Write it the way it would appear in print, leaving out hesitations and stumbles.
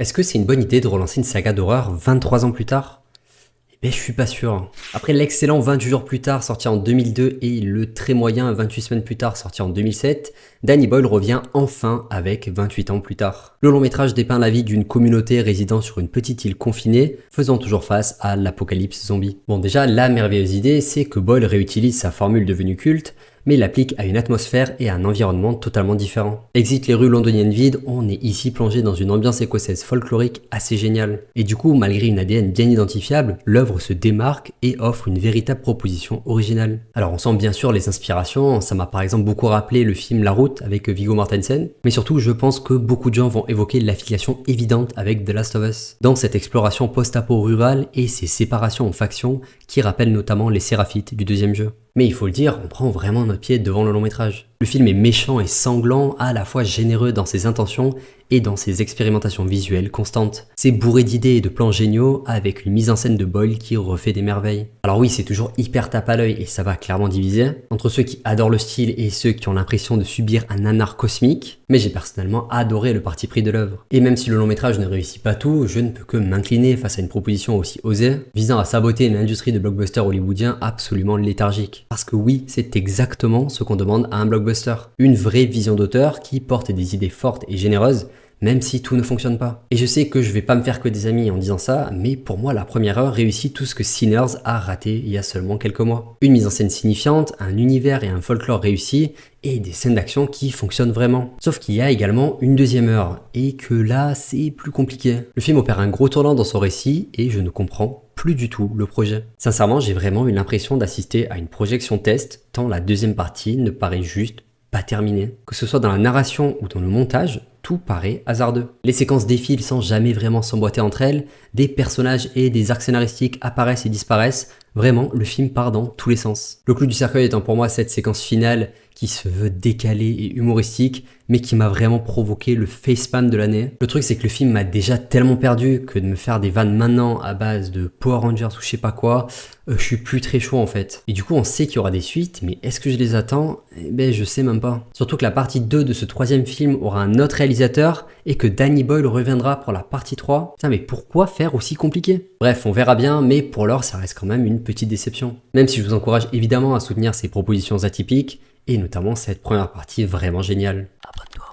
Est-ce que c'est une bonne idée de relancer une saga d'horreur 23 ans plus tard? Eh ben, je suis pas sûr. Après l'excellent 28 jours plus tard sorti en 2002 et le très moyen 28 semaines plus tard sorti en 2007, Danny Boyle revient enfin avec 28 ans plus tard. Le long métrage dépeint la vie d'une communauté résidant sur une petite île confinée, faisant toujours face à l'apocalypse zombie. Bon, déjà, la merveilleuse idée, c'est que Boyle réutilise sa formule devenue culte, mais l'applique à une atmosphère et à un environnement totalement différents. Exit les rues londoniennes vides, on est ici plongé dans une ambiance écossaise folklorique assez géniale. Et du coup, malgré une ADN bien identifiable, l'œuvre se démarque et offre une véritable proposition originale. Alors on sent bien sûr les inspirations, ça m'a par exemple beaucoup rappelé le film La Route avec Viggo Mortensen, mais surtout je pense que beaucoup de gens vont évoquer l'affiliation évidente avec The Last of Us, dans cette exploration post-apo rurale et ses séparations en factions qui rappellent notamment les Séraphites du deuxième jeu. Mais il faut le dire, on prend vraiment notre pied devant le long métrage. Le film est méchant et sanglant, à la fois généreux dans ses intentions et dans ses expérimentations visuelles constantes. C'est bourré d'idées et de plans géniaux avec une mise en scène de Boyle qui refait des merveilles. Alors oui, c'est toujours hyper tape à l'œil et ça va clairement diviser entre ceux qui adorent le style et ceux qui ont l'impression de subir un nanar cosmique, mais j'ai personnellement adoré le parti pris de l'œuvre. Et même si le long métrage ne réussit pas tout, je ne peux que m'incliner face à une proposition aussi osée, visant à saboter une industrie de blockbuster hollywoodien absolument léthargique. Parce que oui, c'est exactement ce qu'on demande à un blockbuster. Une vraie vision d'auteur qui porte des idées fortes et généreuses, même si tout ne fonctionne pas. Et je sais que je vais pas me faire que des amis en disant ça, mais pour moi la première heure réussit tout ce que Sinners a raté il y a seulement quelques mois. Une mise en scène signifiante, un univers et un folklore réussis, et des scènes d'action qui fonctionnent vraiment. Sauf qu'il y a également une deuxième heure, et que là c'est plus compliqué. Le film opère un gros tournant dans son récit, et je ne comprends plus du tout le projet. Sincèrement, j'ai vraiment eu l'impression d'assister à une projection test, tant la deuxième partie ne paraît juste pas terminée. Que ce soit dans la narration ou dans le montage, tout paraît hasardeux. Les séquences défilent sans jamais vraiment s'emboîter entre elles, des personnages et des arcs scénaristiques apparaissent et disparaissent, vraiment le film part dans tous les sens. Le clou du cercueil étant pour moi cette séquence finale qui se veut décalée et humoristique, mais qui m'a vraiment provoqué le facepalm de l'année. Le truc c'est que le film m'a déjà tellement perdu que de me faire des vannes maintenant à base de Power Rangers ou je sais pas quoi, je suis plus très chaud en fait. Et du coup on sait qu'il y aura des suites, mais est-ce que je les attends? Eh ben je sais même pas. Surtout que la partie 2 de ce troisième film aura un autre réalisateur et que Danny Boyle reviendra pour la partie 3. Putain mais pourquoi faire aussi compliqué? Bref, on verra bien, mais pour l'heure ça reste quand même une petite déception. Même si je vous encourage évidemment à soutenir ces propositions atypiques, et notamment cette première partie vraiment géniale. Abonne-toi.